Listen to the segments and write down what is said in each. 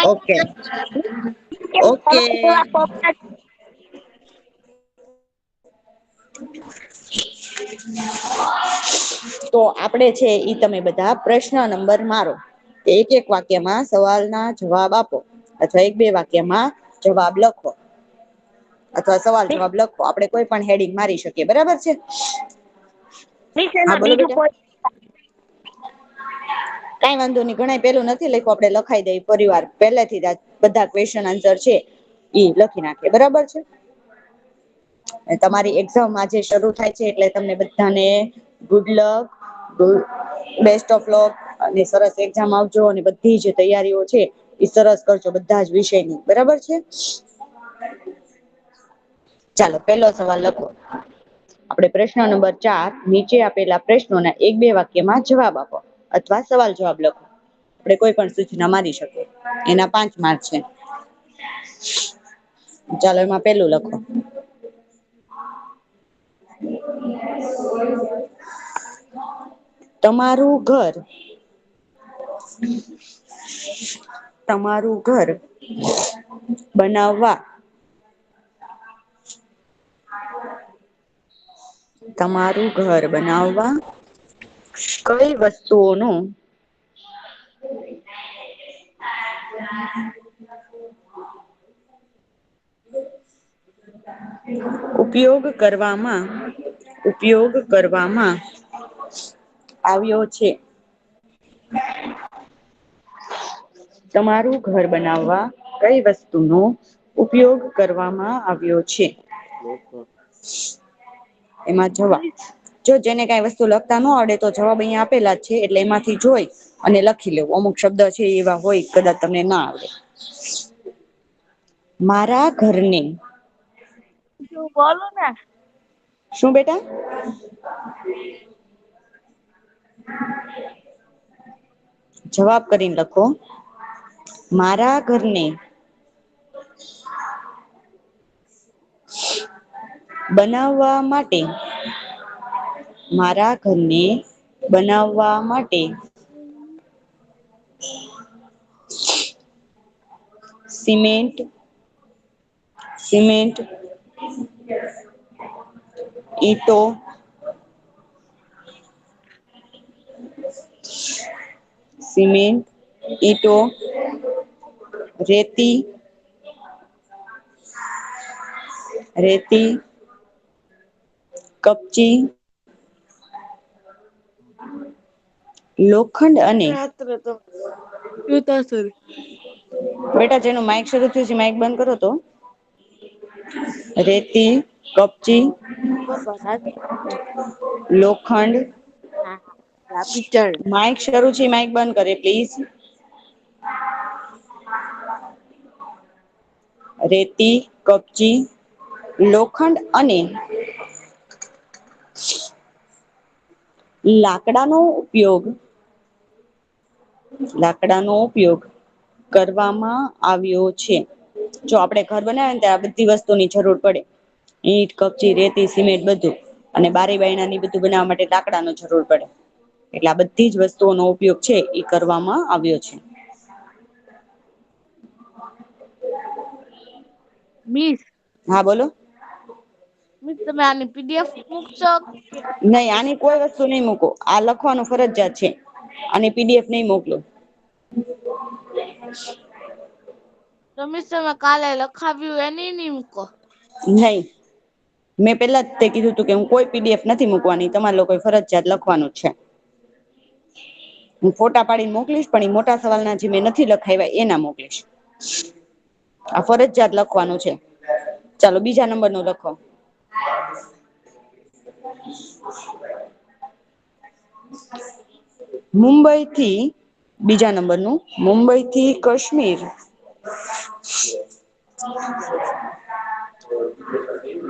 Okay okay. તો આપડે છે ઈ તમે બધા પ્રશ્ન નંબર મારો. એક એક વાક્યમાં સવાલ ના જવાબ આપો અથવા એક બે વાક્યમાં જવાબ લખો. અથવા સવાલ જવાબ લખો આપણે કોઈ પણ હેડિંગ મારી શકીએ બરાબર છે. હા બોલો બીજું બેટા. કોઈ કઈ વાંધો નહી ઘણા પેલું નથી લખ્યું આપડે લખાઈ દઈ પરિવાર પેલેથી બધા ક્વેશ્ચન આન્સર છે ઈ લખી નાખીએ બરાબર છે. તમારી એક્ઝામ આજે શરૂ થાય છે એટલે તમને બધાને good luck. Best of luck અને સરસ એક્ઝામ આવજો અને બધી જે તૈયારીઓ છે એ સરસ કરજો બધા જ વિષયની બરાબર છે. ચાલો પેલો સવાલ લખો. આપણે પ્રશ્ન નંબર 4 નીચે આપેલા પ્રશ્નોના એક બે વાક્યમાં જવાબ આપો. અથવા સવાલ જવાબ લખો. આપણે કોઈ પણ સૂચના મારી શકીએ એના 5 માર્ક છે. ચાલો એમાં પેલું લખો. તમારું ઘર. તમારું ઘર બનાવવા. તમારું ઘર બનાવવા કઈ વસ્તુઓનો ઉપયોગ કરવામાં આવ્યો છે. તમારું ઘર બનાવવા કઈ વસ્તુનો ઉપયોગ કરવામાં આવ્યો છે. એમાં જવાબ. જો જેને કઈ વસ્તુ લખતા ન આવડે તો જવાબ અહીંયા આપેલા જ છે એટલે એમાંથી જોઈ અને લખી લેવું અમુક શબ્દ છે એવા હોય કદાચ તમને ના આવડે. મારા ઘરને તું બોલો ને. શું બેટા. જવાબ કરીને લખો મારા ઘરને બનાવવા માટે મારા ઘરને બનાવવા માટે સિમેન્ટ ઈંટો સિમેન્ટ ઈંટો રેતી કપચી લોખંડ અને બેટા જેનું માઇક શરૂ થયું છે માઈક બંધ કરો તો રેતી કપચી લોખંડ માઇક શરૂ છે માઈક બંધ કરે પ્લીઝ. રેતી કપચી લોખંડ અને લાકડાનો ઉપયોગ કરવામાં આવ્યો છે. જો આપડે ઘર બનાવે ને ત્યારે આ બધી વસ્તુની જરૂર પડે. ઈંટ કપચી રેતી સિમેન્ટ બધું અને બારી બારણાની બધું બનાવવા માટે લાકડાનો જરૂર પડે. એટલે આ બધી જ વસ્તુઓનો ઉપયોગ છે એ કરવામાં આવ્યો છે. મિસ હા બોલો. મિસ તમે આની પીડીએફ મુકશો. નહી આની કોઈ વસ્તુ નહી મૂકો આ લખવાનું ફરજિયાત છે આની પીડીએફ નહી મોકલો. તો મિસ તમે કાલે લખાવ્યું એની ની મૂકો. નહી. મેં પેલા જ તે કીધું તું કે હું કોઈ પીડીએફ નથી મૂકવાની તમારે લોકોએ ફરજિયાત લખવાનું જ છે. હું ફોટા પાડીને મોકલીશ પણ એ મોટા સવાલના જે મેં નથી લખાવ્યા એ ના મોકલીશ. આ ફરજિયાત લખવાનું છે ચાલો બીજા નંબર નું લખો. બીજા નંબરનું મુંબઈ થી કાશ્મીર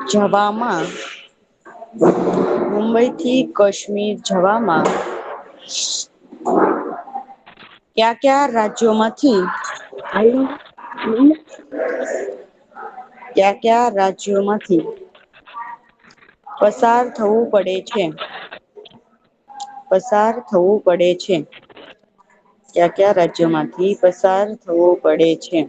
જવામાં મુંબઈ થી કાશ્મીર જવામાં ક્યા ક્યા રાજ્યોમાંથી કયા કયા રાજ્યોમાંથી પસાર થવું પડે છે. કયા કયા રાજ્યોમાંથી પસાર થવો પડે છે?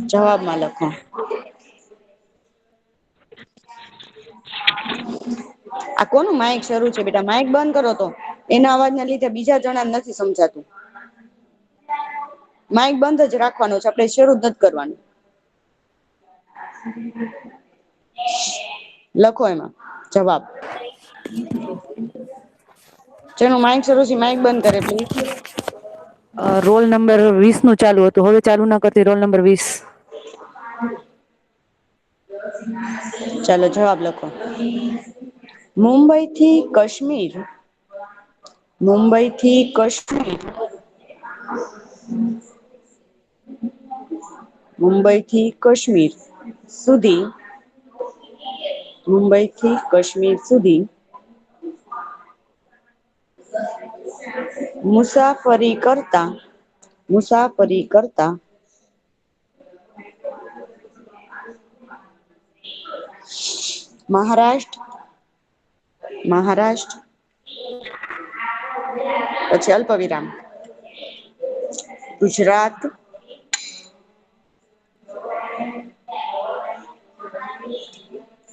જવાબમાં લખો. આ કોનું માઇક શરૂ છે બેટા? માઈક બંધ કરો તો. એના અવાજના લીધે બીજા જણાને નથી સમજાતું. માઇક બંધ જ રાખવાનું છે, આપણે શરૂ જ નથી કરવાનું. લખો એમાં જવાબ. જેનું માઇક શરૂ છે માઇક બંધ કરે પ્લીઝ. રોલ નંબર 20 નું ચાલુ હતું, હવે ચાલુ ના કરતી. Roll number 20. ચાલો જવાબ લખો. મુંબઈ થી કાશ્મીર, મુંબઈ થી કાશ્મીર, મુંબઈ થી કાશ્મીર સુધી, મુંબઈ થી કાશ્મીર સુધી મુસાફરી કરતા, મુસાફરી કરતા મહારાષ્ટ્ર, મહારાષ્ટ્ર પછી અલ્પ વિરામ, ગુજરાત,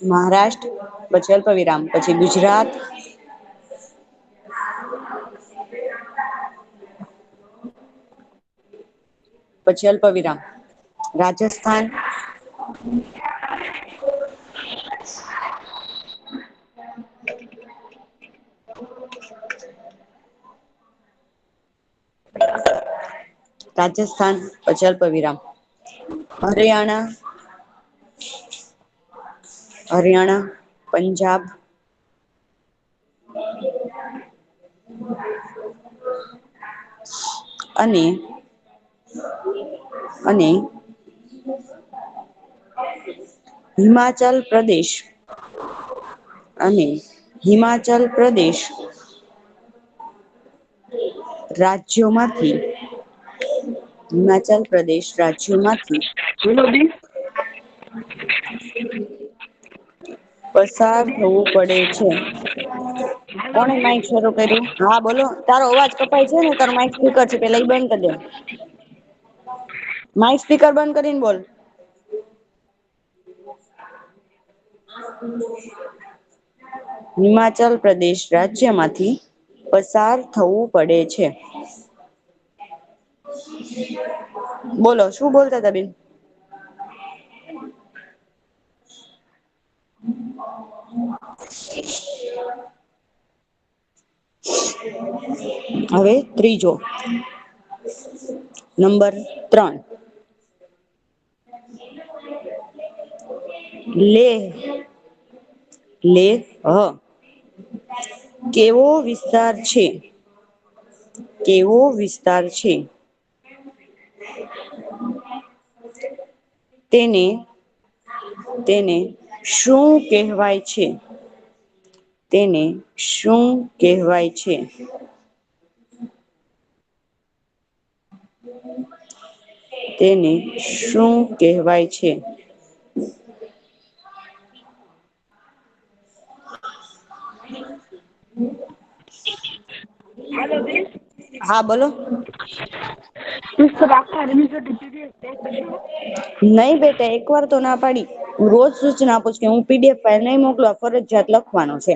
મહારાષ્ટ્ર પછી અલ્પ વિરામ, પછી ગુજરાત, પછી અલ્પ વિરામ, રાજસ્થાન, રાજસ્થાન પછી અલ્પ વિરામ, હરિયાણા, હરિયાણા, પંજાબ, અને અને હિમાચલ પ્રદેશ, અને હિમાચલ પ્રદેશ રાજ્યોમાંથી, હિમાચલ પ્રદેશ રાજ્યોમાંથી પસાર થવું પડે છે. કોણે માઇક શરૂ કર્યું? હા બોલો. તારો અવાજ કપાય છે ને, તારો માઈક સ્પીકર છે પેલા ઈ બંધ કરી દે. માઇક સ્પીકર બંધ કરીને બોલ. હિમાચલ પ્રદેશ રાજ્યમાંથી પસાર થવું પડે છે. બોલો શું બોલતા તા બેન? હવે ત્રીજો નંબર 3. લેહ, લેહ કેવો વિસ્તાર છે? કેવો વિસ્તાર છે? તેને તેને શું કહેવાય છે? તેને શું કહેવાય છે? તેને શું કહેવાય છે? હા બોલો. નહી બેટા એક વાર તો ના પાડી. રોજ સૂચના આપું છું કે હું પીડીએફ ફાઈલ નહી મોકલવા, ફરજિયાત લખવાનો છે.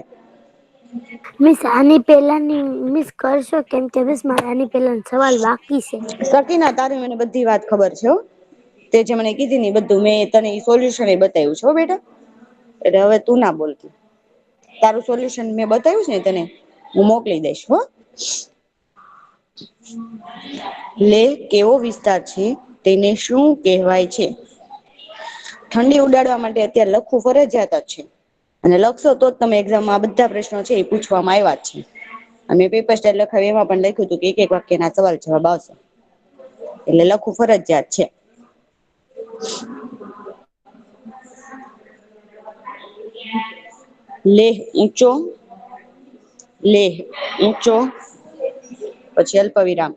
મિસ આની પેલાની મિસ કરશો કેમ કે મિસ મારે આની પેલા સવાલ બાકી છે. સકીના તારી મને બધી વાત ખબર છે હો. તે જે મને કીધી ને બધું મેં તને સોલ્યુશન એ બતાવ્યું છે હો બેટા. એટલે હવે તું ના બોલતી. તારું સોલ્યુશન મેં બતાવ્યું છે ને તને હું મોકલી દઈશ હો. લેહ કેવો વિસ્તાર છે? તેને શું કહેવાય છે? ઠંડી ઉડાડવા માટે અત્યારે લખવું ફરજિયાત જ છે. અને લખશો તો જ તમે એક્ઝામમાં આ બધા પ્રશ્નો છે એ પૂછવામાં આવ્યા જ છે. અમે પેપર સ્ટાઇલ લખાવી એમાં પણ લખ્યું હતું કે એક એક વાક્યના સવાલ જવાબ આવશે. એટલે લખવું ફરજિયાત છે. લેહ ઊંચો, લેહ ઊંચો પછી અલ્પ વિરામ,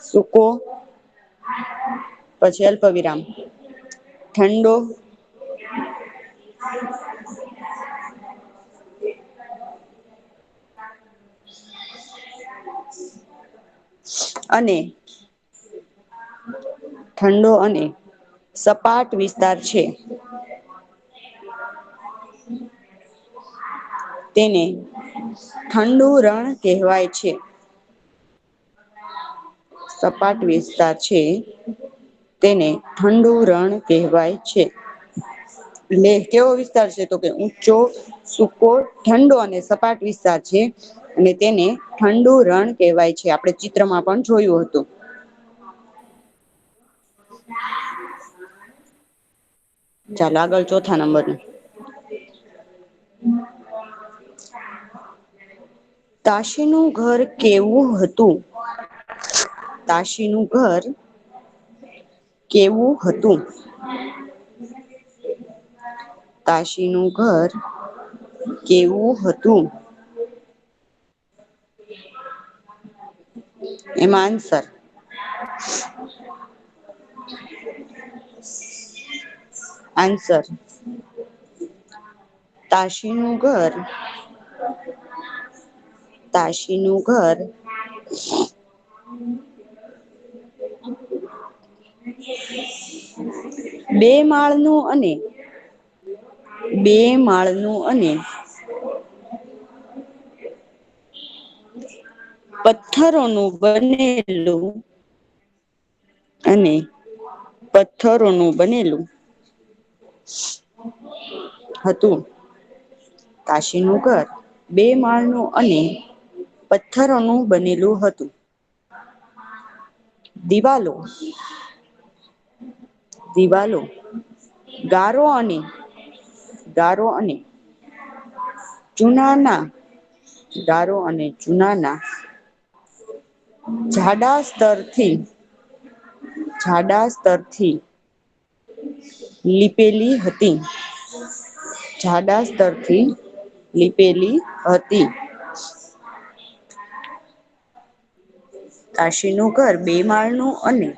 સૂકો પછી અલ્પ વિરામ, ઠંડો અને ઠંડો અને સપાટ વિસ્તાર છે. તેને ઠંડુ રણ કહેવાય છે. સપાટ વિસ્તાર છે તેને ઠંડુ રણ કહેવાય છે. એટલે કેવો વિસ્તાર છે તો કે ઊંચો, સૂકો, ઠંડો અને સપાટ વિસ્તાર છે. અને તેને ઠંડુ રણ કહેવાય છે. આપણે ચિત્રમાં પણ જોયું હતું. ચાલો આગળ ચોથા નંબરનું. તાશીનું ઘર કેવું હતું? તાશીનું ઘર કેવું હતું? તાશીનું ઘર કેવું હતું? એમાં આન્સર આન્સર તાશીનું ઘર તાશીનું ઘર બે માળનું અને બે માળનું અને પથ્થરોનું બનેલું અને પથ્થરોનું બનેલું હતું. તાશીનું ઘર બે માળનું અને પથ્થરોનું બનેલું હતું. દિવાલો દિવાલો ગારો અને ચુનાના ગારો અને ચુનાના જાડા સ્તરથી લીપેલી હતી. જાડા સ્તરથી લીપેલી હતી. તાશીનું ઘર બે માળનું અને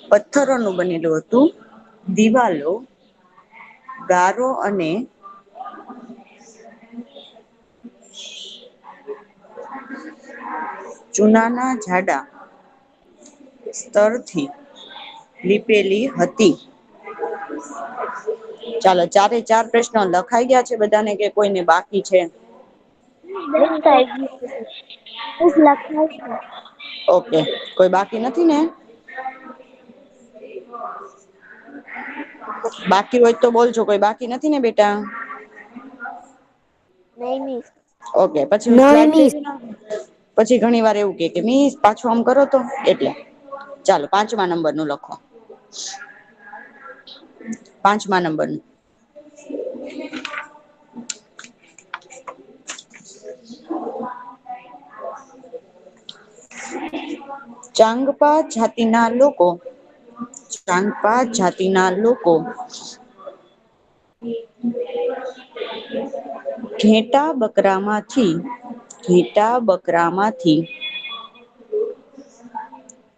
પથ્થરોનું બનેલું હતું. દિવાલો ગારો અને ચૂનાના જાડા સ્તરથી લીપેલી હતી. ચાલો ચારે ચાર પ્રશ્નો લખાઈ ગયા છે બધાને કે કોઈને બાકી છે? ઓકે, કોઈ બાકી નથી ને? બાકી હોય તો બોલજો. કોઈ બાકી નથી ને બેટા? નહીં મિસ. ઓકે, પછી હું નહીં સ્લાઇડ મિસ. દેવી ને પછી ઘણી વાર એવું કે મિસ પાછું આમ કરો તો એટલે. ચાલો પાંચમા નંબરનું લખો. પાંચમા નંબરનું ચાંગપા જાતિના લોકો ઘેટા બકરામાંથી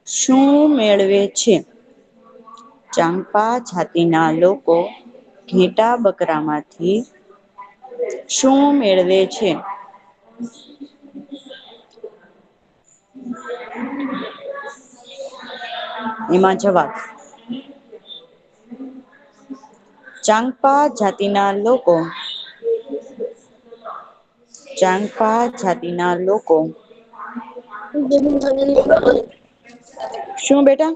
શું મેળવે છે? ચાંપા જાતિના લોકો ઘેટા બકરામાંથી શું મેળવે છે? એમાં જવાબ ચાંગપા જાતિના લોકો શું બેટા?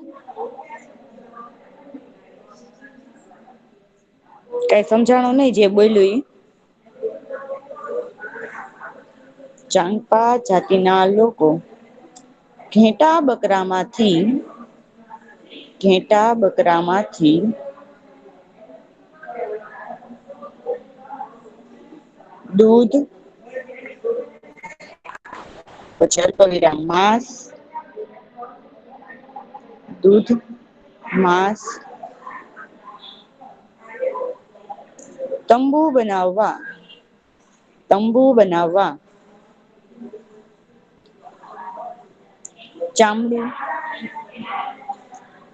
કઈ સમજાણું નઈ જે બોલ્યું ઈ? ચાંપા જાતિના લોકો ઘેટા બકરામાંથી દૂધ પછી અલ્પવિરામ માંસ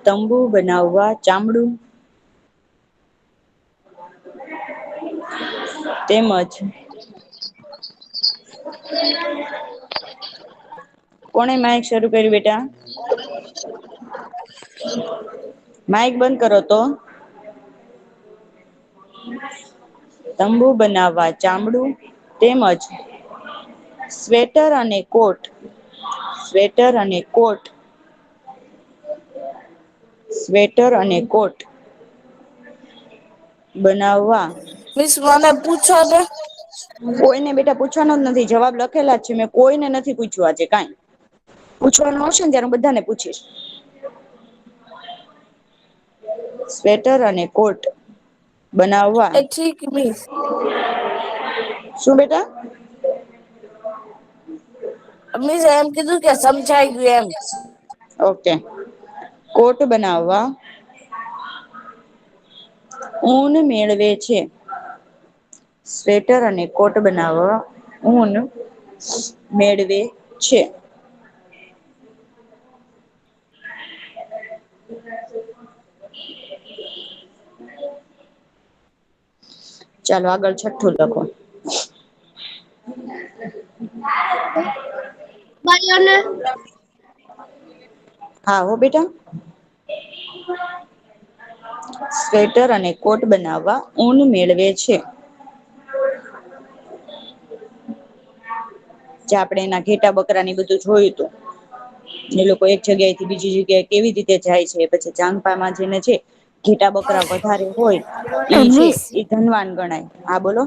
તંબુ બનાવવા ચામડું તેમજ કોણે માઇક શરૂ કર્યું બેટા? માઇક બંધ કરો તો. તંબુ બનાવવા ચામડું તેમજ સ્વેટર અને કોટ સ્વેટર અને કોટ સ્વેટર અને કોટ બનાવવા મિસ મને પૂછો ને. કોઈને બેટા પૂછવાનો જ નથી, જવાબ લખેલા જ છે. મેં કોઈને નથી પૂછ્યું આજે કાંઈ. પૂછવાનું આવશે ને ત્યારે હું બધાને પૂછીશ. સ્વેટર અને કોટ બનાવવા. એ ઠીક મિસ. શું બેટા? મિસે એમ કીધું કે સમજાઈ ગયું એમ. ઓકે. કોટ બનાવવા ઊન મેળવે છે. સ્વેટર અને કોટ બનાવવા ઊન મેળવે છે. ચાલો આગળ છઠ્ઠું લખો. હા હો બેટા. સ્વેટર અને કોટ બનાવવા ઊન મેળવે છે. જે આપણે એના ઘેટા બકરાને બધું જોયું તું. એ લોકો એક જગ્યાએથી બીજી જગ્યાએ કેવી રીતે જાય છે, પછી ચાંગપામાં જેને છે ઘેટા બકરા વધારે હોય ઈ છે મિસ ઈ ધનવાન ગણાય. હા બોલો.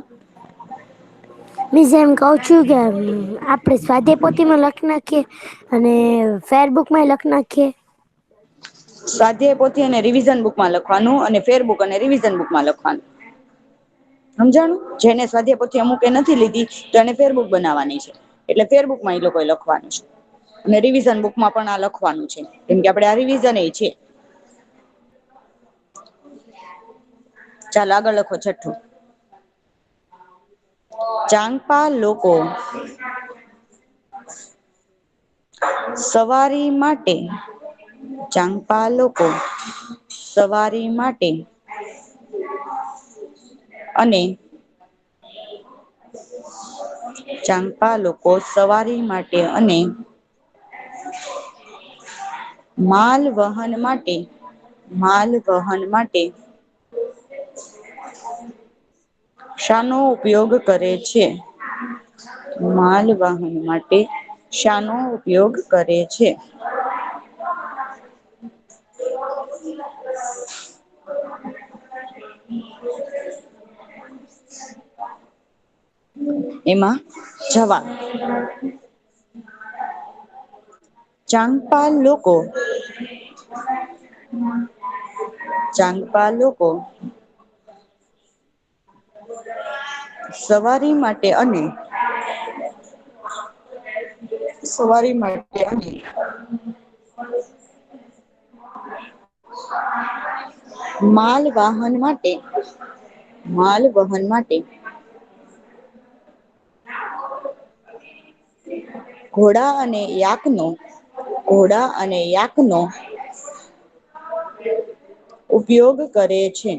મિસ એમ કઉ છું કે આપડે સ્વાધ્યાય પોથીમાં લખી નાખીએ અને ફેરબુકમાં લખી નાખીએ. સ્વાધ્યાય પોથી અને રિવિઝન બુકમાં લખવાનું અને ફેરબુક અને રિવિઝન બુકમાં લખવાનું. સમજાણું? જેને સ્વાધ્યાય પોથી અમુકે નથી લીધી તો એને ફેરબુક બનાવવાની છે. એટલે ફેરબુકમાં એ લોકોએ લખવાનું છે. અને રિવિઝન બુકમાં પણ આ લખવાનું છે. કેમ કે આપડે આ રિવિઝન એ છે. ચાલો આગળ લખો છઠ્ઠું. ચાંગપા લોકો સવારી માટે ચાંગપા લોકો સવારી માટે અને ચાંગપા લોકો સવારી માટે અને માલ વહન માટે શાનો ઉપયોગ કરે છે? માલ વાહન માટે શાનો ઉપયોગ કરે છે? એમાં જવાબ ચાંગપા લોકો સવારી માટે અને માલ વહન માટે ઘોડા અને યાકનો ઉપયોગ કરે છે.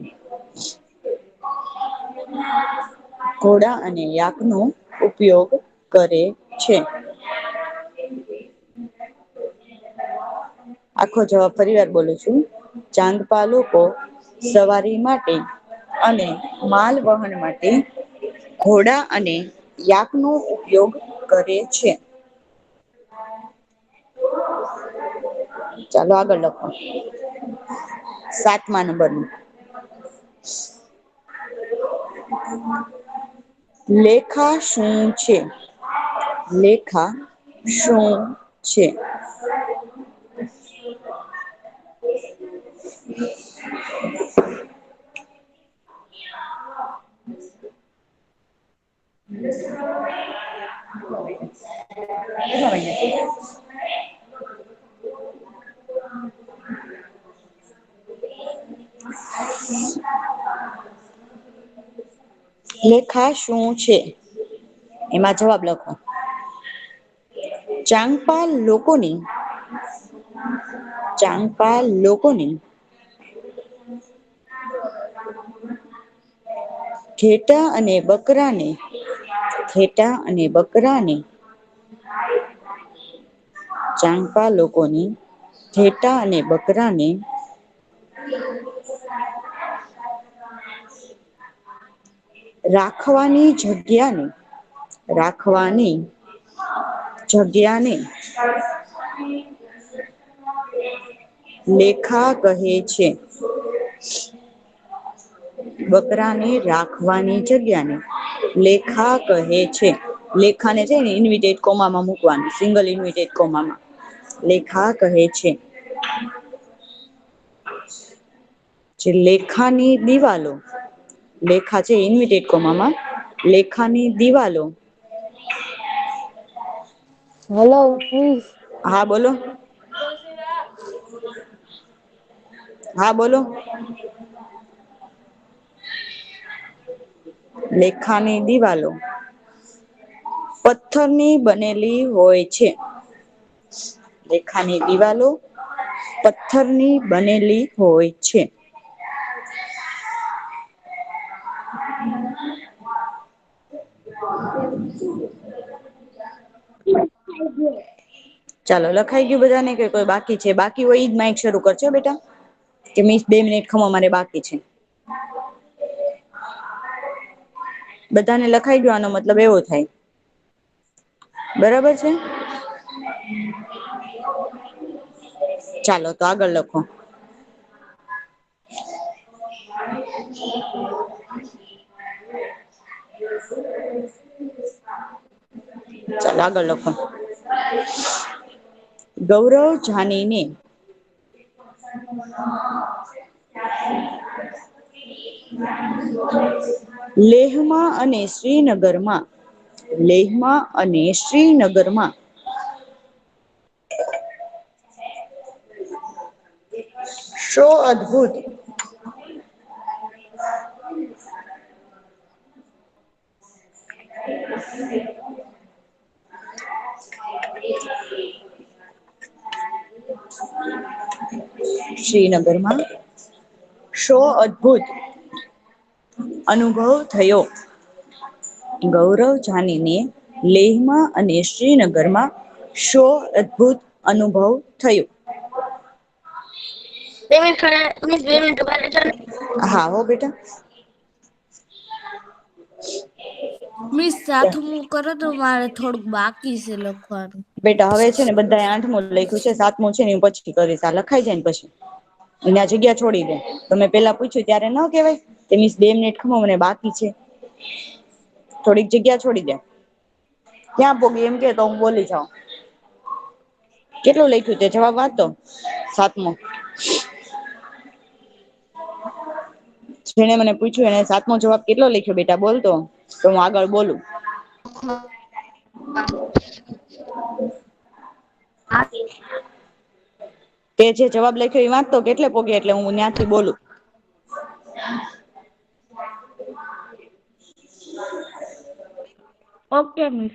ઘોડા અને યાકનો ઉપયોગ કરે છે. આખો જવાબ ફરી વાર બોલું છું. ચાંગપા લોકો સવારી માટે અને માલ વહન માટે ઘોડા અને યાકનો ઉપયોગ કરે છે. ચાલો આગળ લખો. 7મા નંબરનું. લેખા શું છે? લેખા શું છે? લેખા શું છે? એમાં જવાબ લખો. ચાંગપા લોકોની ઘેટાં અને બકરાને ઘેટાં અને બકરાને ચાંપા લોકોની ઘેટાં અને બકરાને રાખવાની જગ્યાને લેખા કહે છે. બકરાને રાખવાની જગ્યાને લેખા કહે છે. લેખાને છે ને ઇન્વિટેટ કોમામાં મૂકવાનું, સિંગલ ઇન્વિટેટ કોમામાં. લેખા કહે છે. જે લેખાની દિવાલો, લેખા છે ઇન્વિટેટ કોમામાં, લેખાની દિવાલો. Hello miss. હા બોલો. હા બોલો. લેખાની દિવાલો પથ્થરની બનેલી હોય છે. લેખાની દિવાલો પથ્થરની બનેલી હોય છે. ચાલો લખાઈ ગયું બધાને કે કોઈ બાકી છે? બાકી હોય ઈ જ માઇક શરૂ કરજો બેટા. કે મિસ 2 મિનિટ ખમો મારે બાકી છે. બધાને લખાઈ ગયો આનો મતલબ એવો થાય. બરાબર છે? ચાલો તો આગળ લખો. ચાલો આગળ લખો. ગૌરવ જાનીને લેહમાં અને શ્રીનગરમાં શો અદભુત શ્રીનગરમાં શો અદભુત અનુભવ થયો. ગૌરવ જાનીને લેહમાં અને શ્રીનગરમાં શો અદભુત અનુભવ થયો. 2 મિનિટ મિસ 2 મિનિટ ઉભા રહેજો ને. હા હો બેટા. મિસ સાથમું કરો તો મારે થોડુંક બાકી છે લખવાનું. બેટા હવે છે ને બધાએ 8મું લખ્યું છે, 7મું છે ને હું પછી કરીશ. આ લખાઈ જાય ને પછી અને આ જગ્યા છોડી દે. તમે પેલા પૂછ્યું ત્યારે ન કહેવાય કે મિસ 2 મિનિટ ખમો મને બાકી છે. થોડીક જગ્યા છોડી દે. ક્યાં પોગી એમ કે તો હું બોલી જાઉં. કેટલું લખ્યું તે જવાબ વાંચતો 7મો. જેને મને પૂછ્યું એને 7મો જવાબ કેટલો લખ્યો બેટા બોલતો તો હું આગળ બોલું. તે જે જવાબ લખ્યો એ વાંચતો કેટલે પોગ્યો એટલે હું ત્યાંથી બોલું. Okay miss.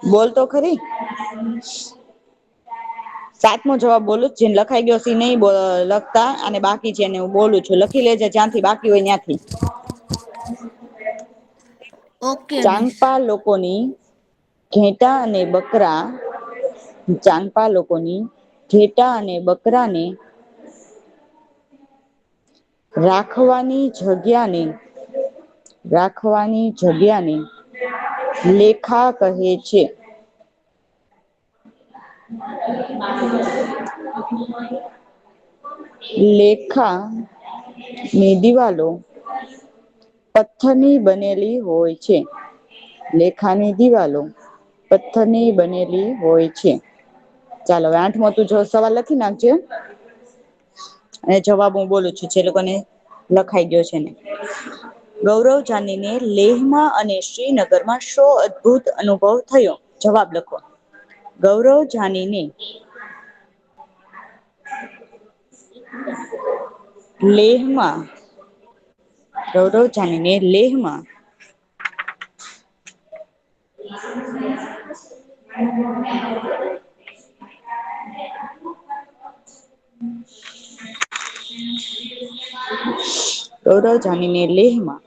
બોલતો ખરી. 7મો જવાબ બોલું જેને લખાઈ ગયો છે નહી લખતા અને બાકી છે એને હું બોલું છું. લખી લેજે જ્યાંથી બાકી હોય ત્યાંથી. Okay miss. ચાંપા લોકોની ઘેટાં અને બકરા ચાંપા લોકોની ઘેટાં અને બકરાને રાખવાની જગ્યાને લેખા કહે છે. લેખા ની દિવાલો પથ્થરની બનેલી હોય છે. લેખાની દિવાલો પથ્થરની બનેલી હોય છે. ચાલો હવે 8મો તું જો સવાલ લખી નાખજે. અને જવાબ હું બોલું છું જે લોકોને લખાઈ ગયો છે ને. ગૌરવ જાનીને લેહમાં અને શ્રીનગરમાં શો અદભુત અનુભવ થયો. જવાબ લખો. ગૌરવ જાનીને લેહમાં ગૌરવ જાનીને લેહમાં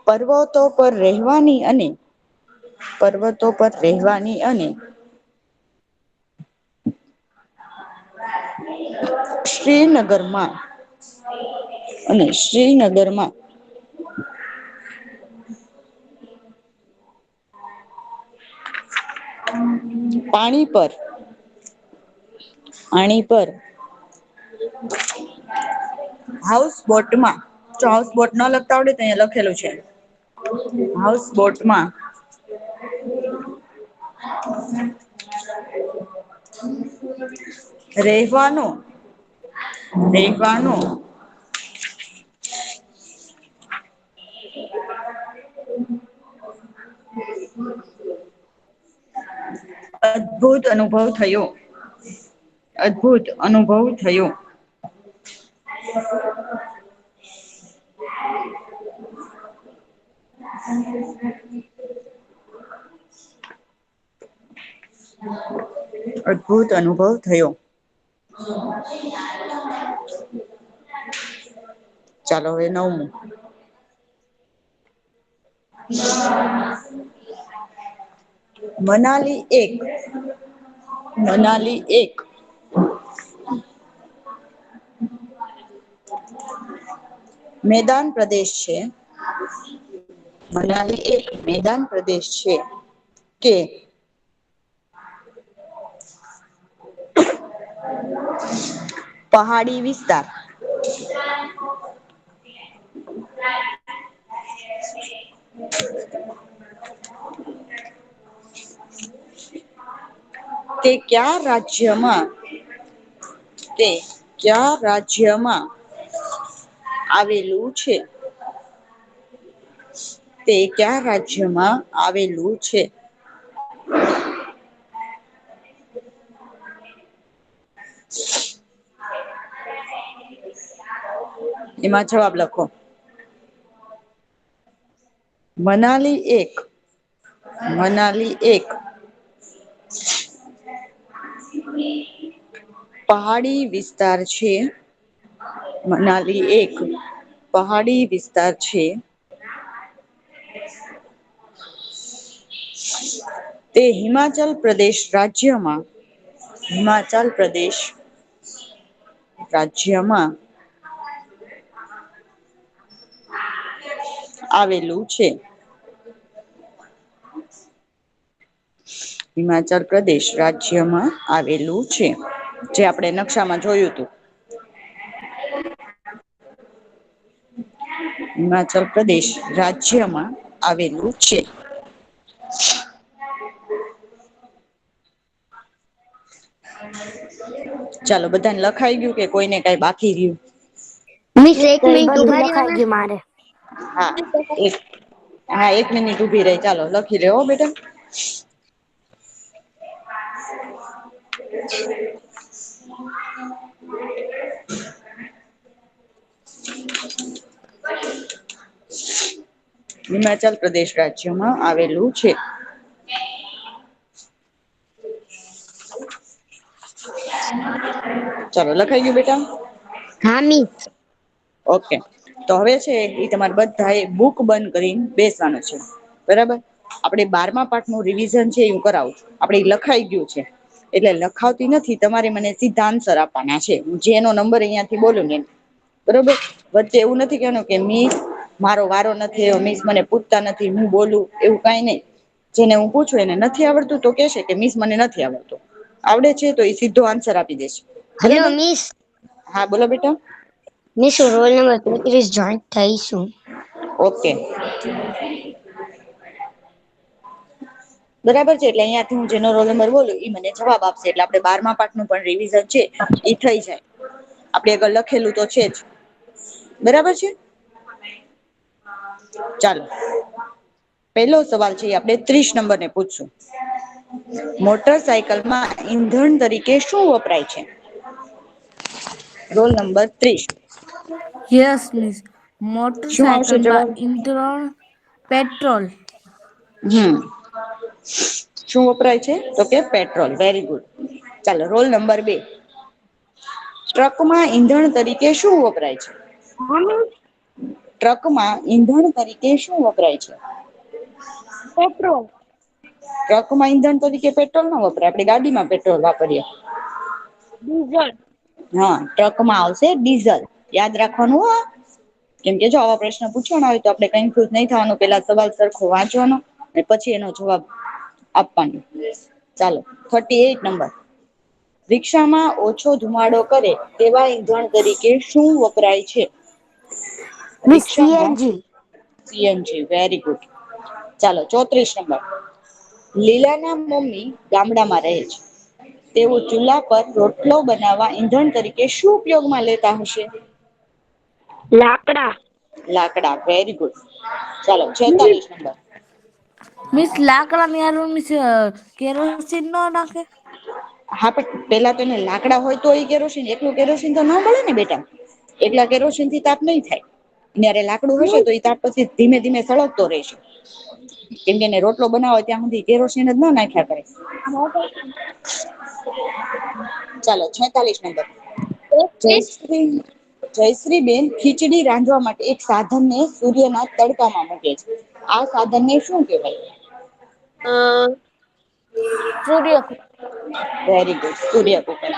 પર્વતો પર રહેવાની અને શ્રીનગરમાં પાણી પર હાઉસબોટમાં જો હાઉસબોટ ન લખતા આવડે તો અહીંયા લખેલું છે હાઉસબોટમાં રહેવાનું અદ્ભુત અનુભવ થયો અદ્ભુત અનુભવ થયો ચાલો હવે 9મું મનાલી એક મેદાન પ્રદેશ છે કે પહાડી વિસ્તાર તે કયા રાજ્યમાં આવેલું છે એમાં જવાબ લખો મનાલી એક પહાડી વિસ્તાર છે તે હિમાચલ પ્રદેશ રાજ્યમાં આવેલું છે હિમાચલ પ્રદેશ રાજ્યમાં આવેલું છે જે આપણે નકશામાં જોયું હતું હિમાચલ પ્રદેશ રાજ્યમાં આવેલું છે ચાલો બધાને લખાઈ ગયું કે કોઈને કઈ બાકી રહ્યું મિસ એક મિનિટ બધું ઉભા લખાઈ રહેવાના ગયું મારે. હા 1 મિનિટ ઉભી રહી ચાલો લખી લેવો બેટા હિમાચલ પ્રદેશ રાજ્યમાં આવેલું છે ચાલો લખાઈ ગયું બેટા હા મિસ ઓકે તો હવે છે એ તમારે બધા એ બુક બંધ કરીને બેસવાનું છે બરાબર આપણે 12મા પાઠનું રિવિઝન છે એ હું કરાવું છું આપણે લખાઈ ગયું છે એટલે લખાવતી નથી તમારે મને સીધા આન્સર આપવાના છે હું જેનો નંબર અહીંયાથી બોલું ને બરોબર વચ્ચે એવું નથી કહેવાનું કે મિસ મારો વારો નથી આવ્યો મિસ મને પૂછતા નથી હું બોલું એવું કઈ નહીં જેને હું પૂછું એને નથી આવડતું તો કહેશે કે મિસ મને નથી આવડતું આવડે છે તો એ સીધો આન્સર આપી દેશે હેલો બરાબર મિસ હા બોલો બેટા મિસ હું રોલ નંબર 33 જોઈન્ટ થઈશું ઓકે બરાબર છે એટલે અહીંયાથી હું જેનો રોલ નંબર બોલું એ મને જવાબ આપશે એટલે આપણે 12મા પાઠનું પણ રિવિઝન છે એ થઈ જાય આપણે આગળ લખેલું તો છે જ બરાબર છે ચાલો પહેલો સવાલ છે આપણે 30 નંબરને પૂછશું મોટર સાયકલમાં ઈંધણ તરીકે શું વપરાય છે રોલ નંબર 30 યસ મિસ શું આવશે મોટરસાયકલમાં જવાબ ઈંધણ પેટ્રોલ શું વપરાય છે તો કે પેટ્રોલ વેરી ગુડ ચાલો રોલ નંબર 2 ટ્રકમાં ઈંધણ તરીકે શું વપરાય છે ટ્રકમાં ઈંધણ તરીકે શું વપરાય છે? પેટ્રોલ. ટ્રકમાં ઈંધણ તરીકે પેટ્રોલ ન વપરાય, આપણે ગાડીમાં પેટ્રોલ વાપરીએ. ડીઝલ. હા, ટ્રકમાં આવશે ડીઝલ. યાદ રાખવાનું હો. કેમ કે જો આવા પ્રશ્ન પૂછવાના હોય તો આપણે કન્ફ્યુઝ નહીં થવાનું, પેલા સવાલ સરખો વાંચવાનો અને પછી એનો જવાબ આપવાનો. ચાલો 38 નંબર. રિક્ષામાં ઓછો ધુમાડો કરે તેવા ઈંધણ તરીકે શું વપરાય છે? મિસ રિક્ષામાં સીએનજી. સીએનજી. Very good. ચાલો 34 નંબર. લીલાના મમ્મી ગામડામાં રહે છે. તેઓ ચૂલ્હા પર રોટલો બનાવવા ઈંધણ તરીકે શું ઉપયોગમાં લેતા હશે? લાકડા. લાકડા. Very good. ચાલો 46 નંબર. મિસ લાકડાની હારું મિસ કેરોસીન ન નાખે? હા, પણ પેલા તો એને લાકડા હોય તો એ કેરોસીન, એકલું કેરોસીન તો ન મળે ને બેટા. એકલા કેરોસીન થી તાપ નહીં થાય. જયારે લાકડું હશે તો એ તાપ પછી ધીમે ધીમે સળગતો રહેશે. કેમ કે એને રોટલો બનાવો ત્યાં સુધી કેરોસીન જ ન નાખ્યા કરે. ચાલો 46 નંબર. જયશ્રીબેન ખીચડી રાંધવા માટે એક સાધન ને સૂર્યના તડકામાં મૂકે છે. આ સાધન ને શું કેવાય? સૂર્ય. Very good. સૂર્યકુકર.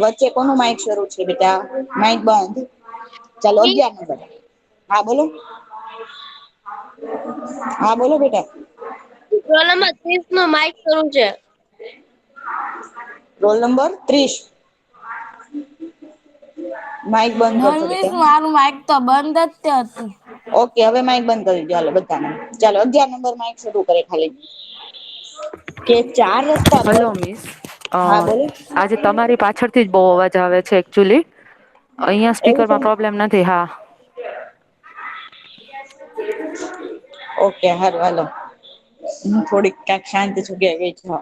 વચ્ચે કોનું માઇક શરૂ છે બેટા? માઇક બંધ. ચાલો 11 નંબર. હા બોલો. હા બોલો બેટા. રોલ નંબર 30 નો માઇક શરૂ છે. Roll number 30. માઇક બંધ કરજો નહીં મિસ બેટા. મારું માઇક તો બંધ જ તે હતું. ઓકે, હવે માઇક બંધ કરી દો હાલો બધાના. ચાલો 11 નંબર માઇક શરૂ કરે ખાલી. કે 4 રસ્તા પર. હલો મિસ, હા બોલો. આજે તમારી પાછળથી જ બહુ અવાજ આવે છે એકચ્યુઅલી. અહીંયા એવું છે? સ્પીકરમાં પ્રોબ્લેમ નથી. હા. ઓકે હારું હાલો. હું થોડીક ક્યાંક શાંત જગ્યાએ ગઈ છું.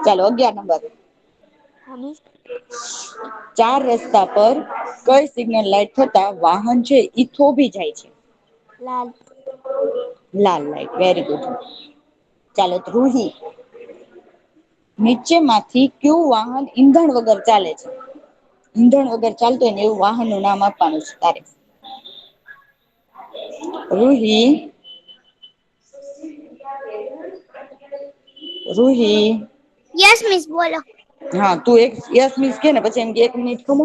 ચાલો 11 નંબર. હા મિસ. 4 રસ્તા પર કઈ સિગ્નલ લાઈટ થતા વાહન છે ઈ થોભી જાય છે? લાલ. લાલ લાઈટ. Very good. ચાલો ધ્રુવી. નીચે માંથી કયું વાહન ઈંધણ વગર ચાલે છે? ઈંધણ વગર ચાલતું હોય ને એવું વાહન નું નામ આપવાનું છે તારે. રૂહી. રૂહી. યસ મિસ બોલો. હા, તું એક યસ મિસ કે ને પછી એમ કે 1 મિનિટ ખમો.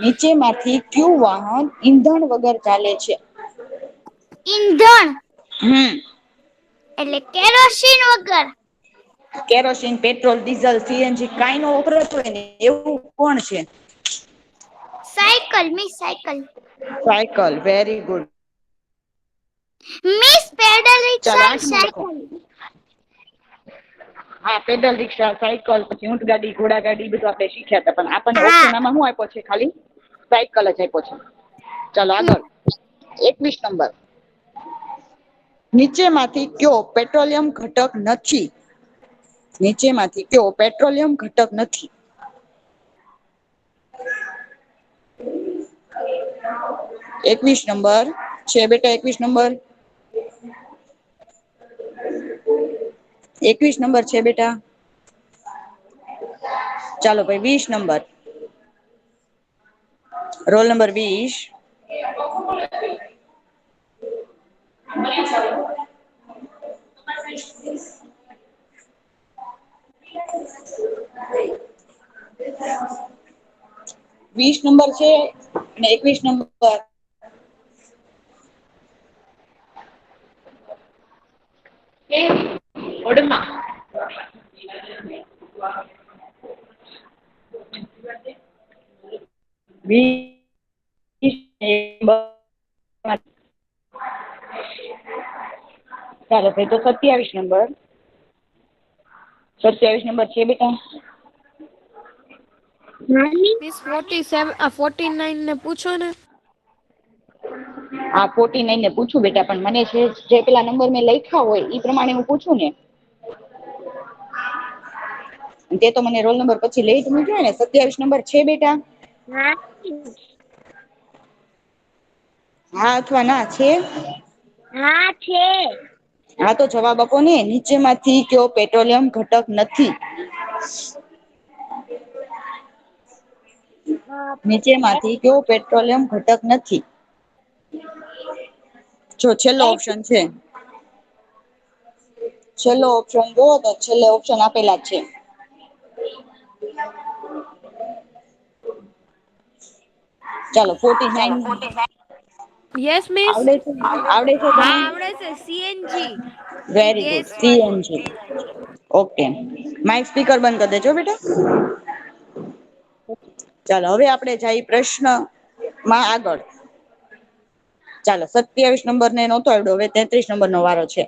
નીચે માંથી કયું વાહન ઈંધણ વગર ચાલે છે? ઈંધણ હમ. એટલે કેરોસીન વગર. કેરોસીન, પેટ્રોલ, ડીઝલ, સીએનજી કાઈ નો વપરાતો હોય ને એવું કોણ છે? Cycle miss cycle. Cycle. Very good. Miss pedal ચાલો રિક્ષા 8 માં લખો. સાયકલ. હા, પેડલ રિક્ષા, સાયકલ, પછી ઊંટ ગાડી, ઘોડા ગાડી બધું આપણે શીખ્યા હતા. પણ આપણને હા ઓપ્શન આમાં શું આપ્યો છે? ખાલી સાયકલ જ આપ્યો છે. ચાલો આગળ. 21 નંબર. નીચેમાંથી કયો પેટ્રોલિયમ ઘટક નથી? નીચેમાંથી કયો પેટ્રોલિયમ ઘટક નથી? 21 નંબર છે બેટા. 21 નંબર. 21 નંબર છે બેટા. ચાલો ભાઈ 20 નંબર. Roll number 20. વીસ નંબર છે અને 21 નંબર. ઓડમાં. ચાલો ભાઈ તો 27 નંબર. 27 નંબર છે બેટા. મિસ 49 ને પૂછો ને. હા 49 ને પૂછું બેટા, પણ મને જે પેલા નંબર મેં લખ્યા હોય ઈ પ્રમાણે હું પૂછું ને. તે તો મને રોલ નંબર પછી લઈ જ મૂક્યો ને. 27 નંબર છે બેટા. હા. હા અથવા ના છે? હા છે. હા તો જવાબ આપો ને. નીચે માંથી કયો પેટ્રોલિયમ ઘટક નથી? નીચેમાંથી કયો પેટ્રોલિયમ ઘટક નથી? જો છેલ્લો ઓપ્શન છે. છેલ્લો ઓપ્શન જોવો તો છેલ્લે ઓપ્શન આપેલા જ છે. ચાલો 49. Yes miss. આવડે છે? આવડે છે હા તને? આવડે છે સીએનજી એ વેરી ગુડ. ગેસ વાળું. સીએનજી. ઓકે. માઇક સ્પીકર બંધ કરી દેજો બેટા. ચાલો હવે આપણે જઈ પ્રશ્નમાં આગળ. ચાલો 27 નંબર ને નહોતો આવડ્યો, હવે 33 નંબર નો વારો છે.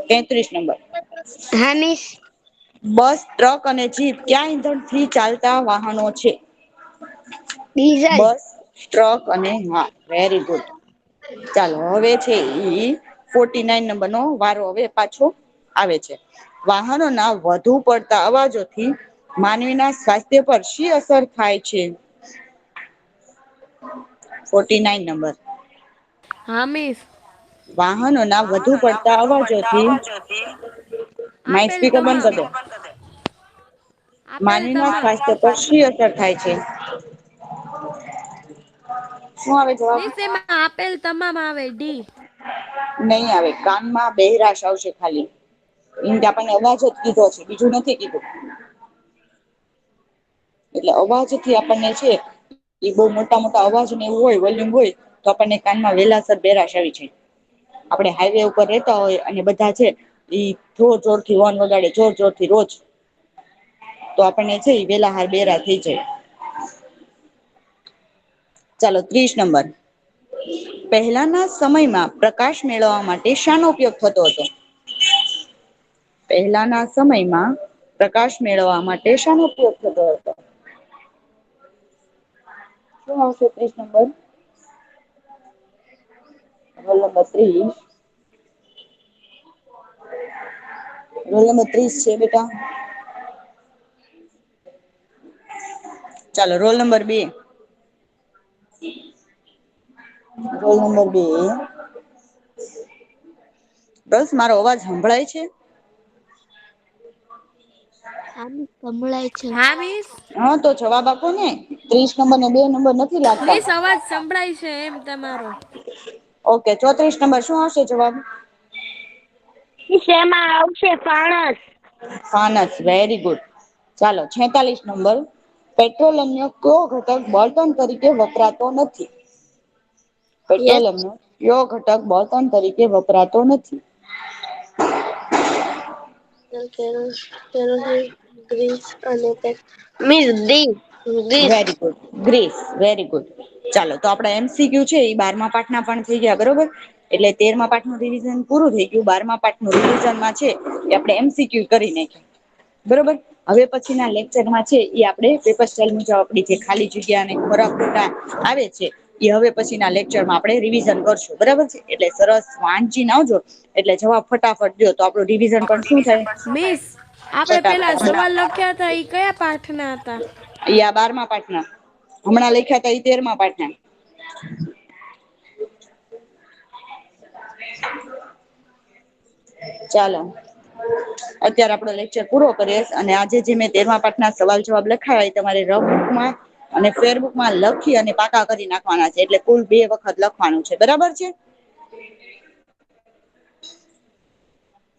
33 નંબર. હા મિસ. બસ, ટ્રક અને જીપ કયા ઈંધણથી ચાલતા વાહનો છે? ડીઝલ. બસ, ટ્રક અને હા વેરી ગુડ. ચાલો હવે છે ઈ 49 નંબર નો વારો હવે પાછો આવે છે. વાહનોના વધુ પડતા અવાજોથી માનવીના સ્વાસ્થ્ય પર શી અસર થાય છે? 49 નંબર. હા મિસ. વાહનોના વધુ પડતા અવાજોથી માઇક આપેલ સ્પીકર બંધ તમામ. કરી દો. આપેલ માનવીના તમામ. સ્વાસ્થ્ય પર શી અસર થાય છે? શું આવે જવાબ? મિસ એમાં આપેલ તમામ આવે ડી. નહી આવે, કાનમાં બહેરાશ આવશે ખાલી. એમ કે આપણને અવાજ જ કીધો છે, બીજું નથી કીધું. એટલે અવાજથી આપણને છે એ બહુ મોટા મોટા અવાજ ને એવું હોય, વોલ્યુમ હોય તો આપણને કાનમાં વેલાસર બેરાશ આવી જાય. આપણે હાઈવે ઉપર રહેતા હોય અને બધા છે ઈ જોર જોરથી હોર્ન વગાડે, જોર જોરથી રોજ, તો આપણને છે વેલા હાર બેરા થઈ જાય. ચાલો 30 નંબર. પહેલાના સમયમાં પ્રકાશ મેળવવા માટે શાનો ઉપયોગ થતો હતો? પહેલાના સમયમાં પ્રકાશ મેળવવા માટે શાનો ઉપયોગ થતો હતો? શું આવશે 30 number? Roll number 30. Roll number 30 છે બેટા. ચાલો રોલ નંબર 2. Roll number 2. બસ મારો અવાજ સંભળાય છે? હા મિસ સંભળાય છે. હા મિસ. હા તો જવાબ આપો ને. 30 નંબર ને 2 નંબર નથી લાગતા. મિસ અવાજ સંભળાય છે એમ તમારો. ઓકે 34 નંબર શું આવશે જવાબ? મિસ એમાં આવશે ફાણસ. ફાનસ, વેરી ગુડ. ચાલો 46 નંબર. પેટ્રોલિયમનો કયો ઘટક બળતણ તરીકે વપરાતો નથી? યસ. પેટ્રોલિયમનો કયો ઘટક બળતણ તરીકે વપરાતો નથી? કેરોસીન, ગ્રીસ અને મિસ ડી. Grease. Very good. Grease, very good. ચાલો તો આપડા MCQ છે એ 12મા પાઠના પણ થઈ ગયા બરોબર. એટલે 13મા પાઠનું રિવિઝન પૂરું થઈ ગયું. 12મા પાઠનું રિવિઝનમાં છે એ આપણે MCQ કરી નાખ્યા. બરોબર. હવે પછીના લેક્ચરમાં છે એ આપણે પેપર સ્ટાઈલ મુજબ આપડી જે ખાલી જગ્યા અને ખોરા ખોટા આવે છે એ હવે પછીના લેક્ચરમાં આપણે રિવિઝન કરશું. બરાબર છે. એટલે સરસ વાંચીને આવજો એટલે જવાબ ફટાફટ દો તો આપણું રિવિઝન પણ શું થાય? મિસ આપણે પેલા ફટાફટ. સવાલ લખ્યા હતા એ કયા પાઠના હતા? ઈ આ 12મા પાઠના. હમણાં લખ્યા હતા ઈ 13મા પાઠના. ચાલો. અત્યારે આપણો લેક્ચર પૂરો કરીએ અને આજે જે મેં 13મા પાઠના સવાલ જવાબ લખાયા એ તમારે રફ બુકમાં અને ફેરબુકમાં લખી અને પાકા કરી નાખવાના છે. એટલે કુલ 2 વખત લખવાનું છે. બરાબર છે?